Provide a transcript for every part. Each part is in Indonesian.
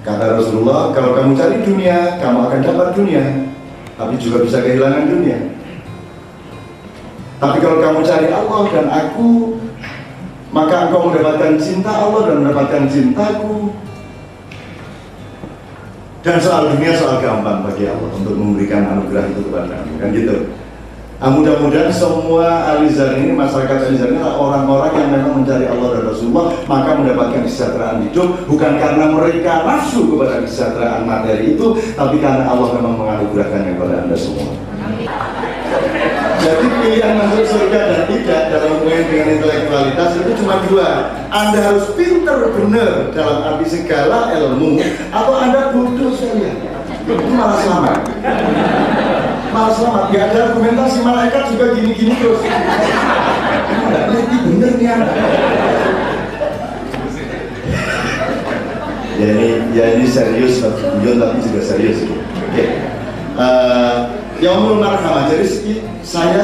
Kata Rasulullah, kalau kamu cari dunia, kamu akan dapat dunia, tapi juga bisa kehilangan dunia. Tapi kalau kamu cari Allah dan aku, maka engkau mendapatkan cinta Allah dan mendapatkan cintaku. Dan soal dunia soal gampang bagi Allah untuk memberikan anugerah itu kepada kamu, kan gitu. Mudah-mudahan semua Alizar ini, masyarakat Alizar ini adalah orang-orang yang memang mencari Allah dan Rasulullah, maka mendapatkan kesejahteraan hidup, bukan karena mereka nafsu kepada kesejahteraan materi itu, tapi karena Allah memang menganugerahkannya kepada Anda semua. Jadi pilihan masuk surga dan tidak dalam hubungan dengan intelektualitas itu cuma dua. Anda harus pintar benar dalam arti segala ilmu, atau Anda bodoh sekalian. Itu malah selamat. Malah selamat. Gak ada argumentasi, malaikat juga gini-gini terus. Nggak ngerti bener nih Anda. Ya ini serius, tapi juga serius. Oke. Yaumul Marhamah. Jadi saya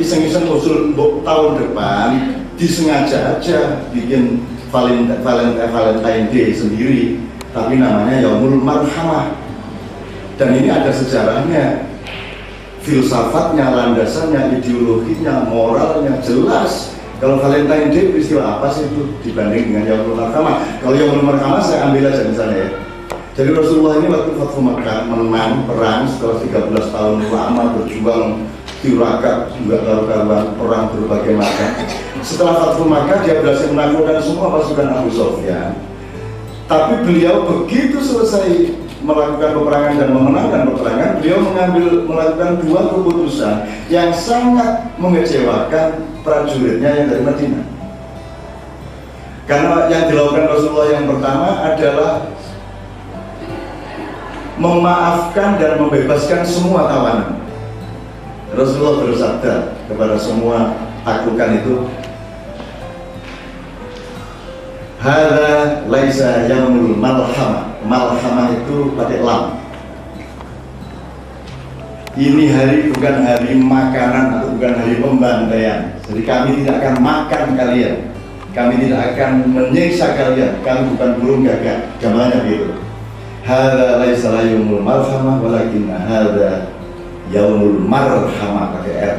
iseng-iseng usul tahun depan disengaja aja bikin Valentine Day sendiri, tapi namanya Yaumul Marhamah. Dan ini ada sejarahnya, filsafatnya, landasannya, ideologinya, moralnya jelas. Kalau Valentine Day peristiwa apa sih itu dibanding dengan Yaumul Marhamah? Kalau Yaumul Marhamah saya ambil aja misalnya ya. Jadi Rasulullah ini waktu Fathu Makkah menang perang setelah 13 tahun lama berjuang tirakat, juga karuan perang berbagai macam. Setelah Fathu Makkah dia berhasil menaklukkan semua pasukan Abu Sufyan. Tapi beliau begitu selesai melakukan peperangan dan memenangkan peperangan, beliau melakukan dua keputusan yang sangat mengecewakan prajuritnya yang dari Madinah. Karena yang dilakukan Rasulullah yang pertama adalah memaafkan dan membebaskan semua tawanan. Rasulullah bersabda kepada semua taklukan itu, hadza laisa yaumul malhamah. Malhamah itu pakai lam. Ini hari bukan hari makanan atau bukan hari pembantaian. Jadi kami tidak akan makan kalian, kami tidak akan menyiksa kalian, kami bukan burung gagak. Gambarnya begitu. Hadza laisa yaumul malhamah walakinna hadza yaumul marhamah pakai R.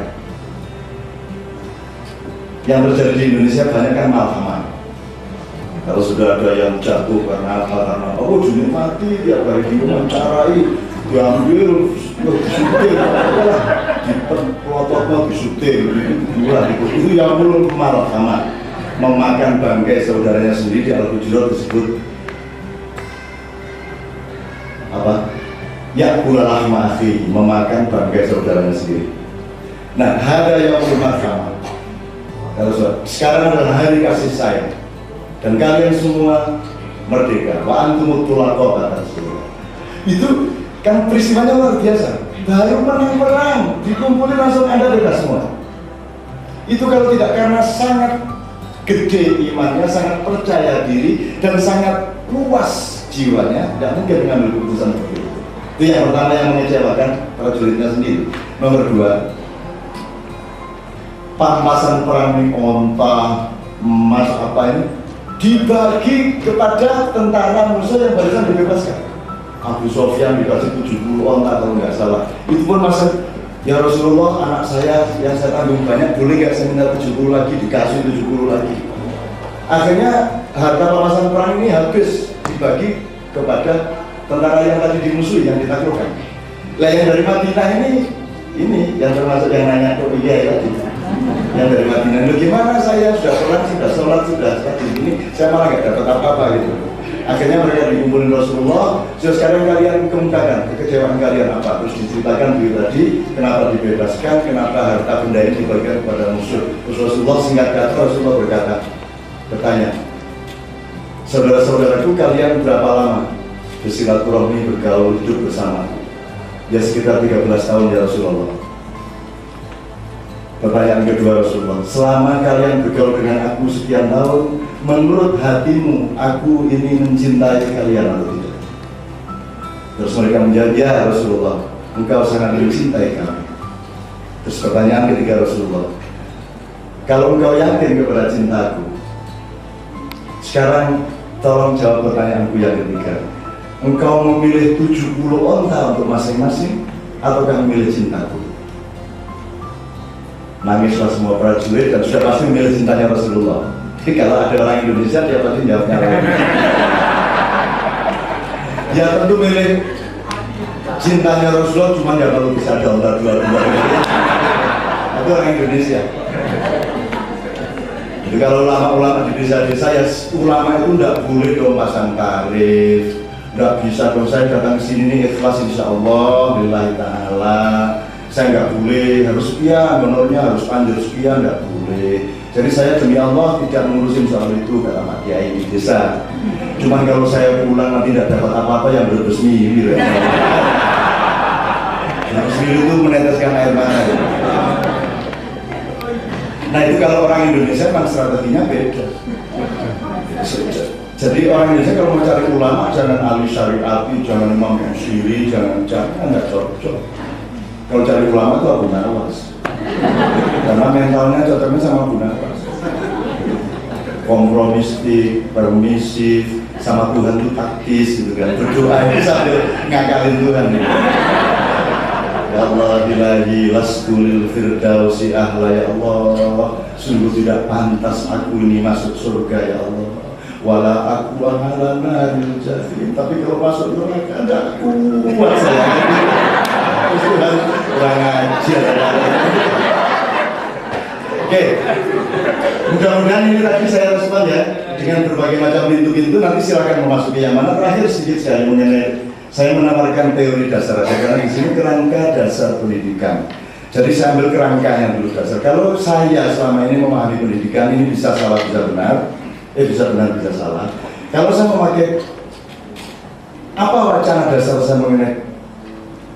Yang terjadi di Indonesia banyak kan malhamah. Kalau sudah ada yang jatuh karena Juni mati, tiap hari diwawancarai, diambil, disutir, dipelototnya disutir, itu yang belum malhamah, memakan bangkai saudaranya sendiri. Di Al-Hujurat disebut apa? Ya'kula lahma akhi, memakan bangkai saudaranya sendiri. Nah, hadza yaumul marhamah. Kalau sekarang adalah hari kasih sayang, dan kalian semua merdeka. Wa antumut tulaqo, kata Rasulullah. Itu kan peristiwanya luar biasa. Baru menang perang, dikumpulin langsung Anda bebas semua. Itu kalau tidak karena sangat gede imannya, sangat percaya diri, dan sangat luas jiwanya, tidak mungkin mengambil keputusan seperti itu. Itu yang pertama yang mengecewakan prajuritnya sendiri. Nomor dua, pampasan perang ini, onta, emas, apa ini dibagi kepada tentara musuh yang barusan dibebaskan. Abu Sufyan dikasih 70 onta kalau nggak salah. Itu pun masa, ya Rasulullah, anak saya yang saya tanggung banyak, boleh nggak saya minta 70 lagi, dikasih 70 lagi. Akhirnya harta pampasan perang ini habis dibagi kepada tentara yang tadi dimusuhi, yang ditaklukkan. Lah yang dari Madinah ini yang termasuk yang nanya kok iya tadi. Yang dari Madinah, gimana saya sudah perang, sudah sholat, sudah seperti ini, saya malah nggak dapat apa-apa gitu. Akhirnya mereka dikumpulin Rasulullah. Sekarang kalian kemukakan kekecewaan kalian apa? Terus diceritakan dulu tadi kenapa dibebaskan, kenapa harta benda ini dibagikan kepada musuh. Terus Rasulullah singkat kata, Rasulullah bertanya, saudara-saudaraku, kalian berapa lama bersilaturahmi, bergaul, hidup bersama? Ya sekitar 13 tahun ya Rasulullah. Pertanyaan kedua Rasulullah, selama kalian bergaul dengan aku sekian tahun, menurut hatimu aku ini mencintai kalian atau tidak? Terus mereka menjawab, ya Rasulullah, engkau sangat mencintai kami. Terus pertanyaan ketiga Rasulullah, kalau engkau yakin kepada cintaku, sekarang tolong jawab pertanyaanku yang ketiga. engkau memilih 70 onta untuk masing-masing ataukah memilih cintaku? Nangislah semua prajurit dan sudah pasti memilih cintanya Rasulullah. Jadi kalau ada orang Indonesia dia pasti jawabnya lain. Ya tentu milih cintanya Rasulullah, cuma nggak perlu bisa ada onta dua-dua. Itu orang Indonesia. Jadi kalau ulama-ulama di desa-desa ya ulama itu nggak boleh dong pasang tarif, nggak bisa dong saya datang ke sini nih ikhlas insya Allah, billahi ta'ala. Saya nggak boleh harus sekian, honornya harus panjang sekian, nggak boleh. Jadi saya demi Allah tidak mengurusin soal itu kata Pak Kiai di desa. Cuman kalau saya pulang nanti tidak dapat apa-apa yang beresmi, ya. Resmi itu meneteskan air mata. Nah itu kalau orang Indonesia memang strateginya beda. Jadi orang Indonesia kalau mau cari ulama jangan ahli syariati, jangan Imam Busiri, jangan nggak cocok. Kalau cari ulama itu Abu Nawas, karena mentalnya cocoknya sama Abu Nawas. Kompromistik, permisif, sama Tuhan itu taktis gitu kan. Berdoa itu sambil ngakalin Tuhan. Ya Allah, ilahi laskulil firdausi ahla ya Allah. Sungguh tidak pantas aku ini masuk surga ya Allah. Wala aku ahla naril jahim. Tapi kalau masuk neraka ada kuat saya. Tuhan kurang ajar. Oke, mudah-mudahan ini tadi saya respon ya dengan berbagai macam pintu-pintu. Nanti silakan memasuki yang mana. Terakhir sedikit sekali mengenai saya menawarkan teori dasar aja karena di sini kerangka dasar pendidikan. Jadi saya ambil kerangkanya dulu dasar. Kalau saya selama ini memahami pendidikan ini bisa salah bisa benar, bisa benar bisa salah. Kalau saya memakai apa wacana dasar saya mengenai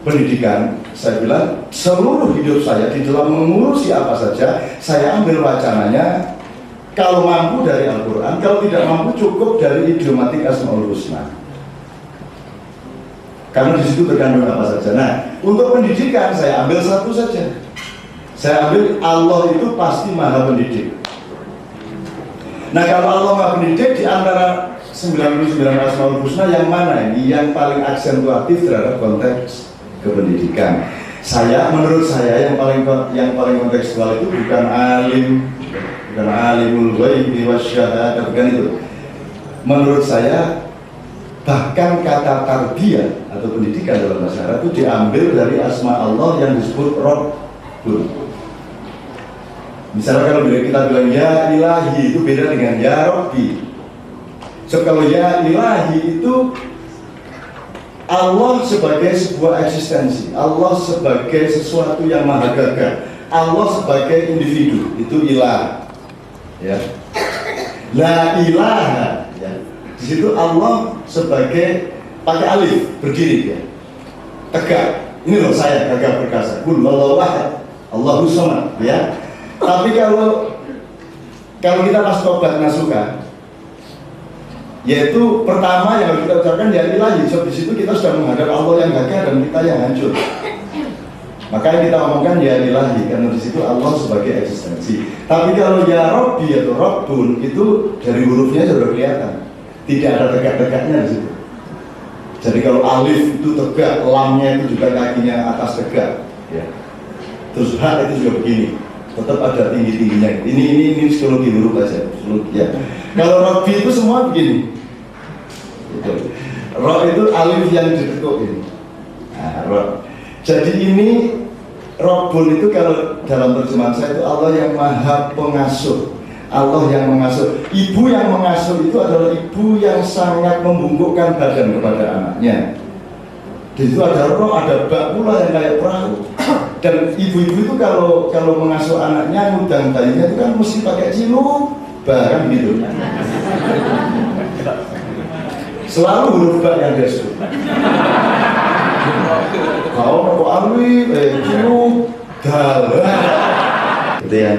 pendidikan, saya bilang seluruh hidup saya di dalam mengurusi apa saja, saya ambil wacananya kalau mampu dari Al-Quran, kalau tidak mampu cukup dari idiomatik Asmaul Husna. Karena di situ terkandung apa saja. Nah, untuk pendidikan saya ambil satu saja. Saya ambil Allah itu pasti maha pendidik. Nah, kalau Allah maha pendidik di antara 99 Asmaul Husna yang mana ini yang paling aksentuatif terhadap konteks kependidikan? Menurut saya yang paling kontekstual itu bukan alimul ghaibi wasyahadah, bukan itu. Menurut saya bahkan kata tarbiyah atau pendidikan dalam bahasa Arab itu diambil dari asma Allah yang disebut Rabbun. Misalnya kalau kita bilang ya ilahi itu beda dengan ya Rabbi. So kalau ya ilahi itu Allah sebagai sebuah eksistensi, Allah sebagai sesuatu yang maha gagah, Allah sebagai individu itu ilah. Ya. La ilaha. Ya. Di situ Allah sebagai pakai alif berdiri ya, tegak. Ini loh saya gagah perkasa. Qul huwallahu ahad, Allahus samad. Ya. Tapi kalau kita pas tobat nasuka, yaitu pertama yang harus kita ucapkan ya ilahi. So di situ kita sudah menghadap Allah yang gagah dan kita yang hancur. Makanya kita ngomongkan ya ilahi karena di situ Allah sebagai eksistensi. Tapi kalau ya Rabbi atau Rabbun itu dari hurufnya sudah kelihatan. Tidak ada tegak-tegaknya di situ. Jadi kalau alif itu tegak, lamnya itu juga kakinya atas tegak. Ya. Terus hak itu juga begini, tetap ada tinggi-tingginya. Ini psikologi huruf aja. Ya. Kalau Rabbi itu semua begini. Gitu. Roh itu alif yang ditekuk ini. Nah, roh. Jadi ini Rabbun itu kalau dalam terjemahan saya itu Allah yang maha pengasuh. Allah yang mengasuh. Ibu yang mengasuh itu adalah ibu yang sangat membungkukkan badan kepada anaknya. Di situ ada roh, ada bak pula yang kayak perahu. Dan ibu-ibu itu kalau mengasuh anaknya, ngudang bayinya itu kan mesti pakai ciluk, kan gitu. Selalu huruf bak yang dia suruh. Kau mau alwi, ciluk, dal. Gitu ya.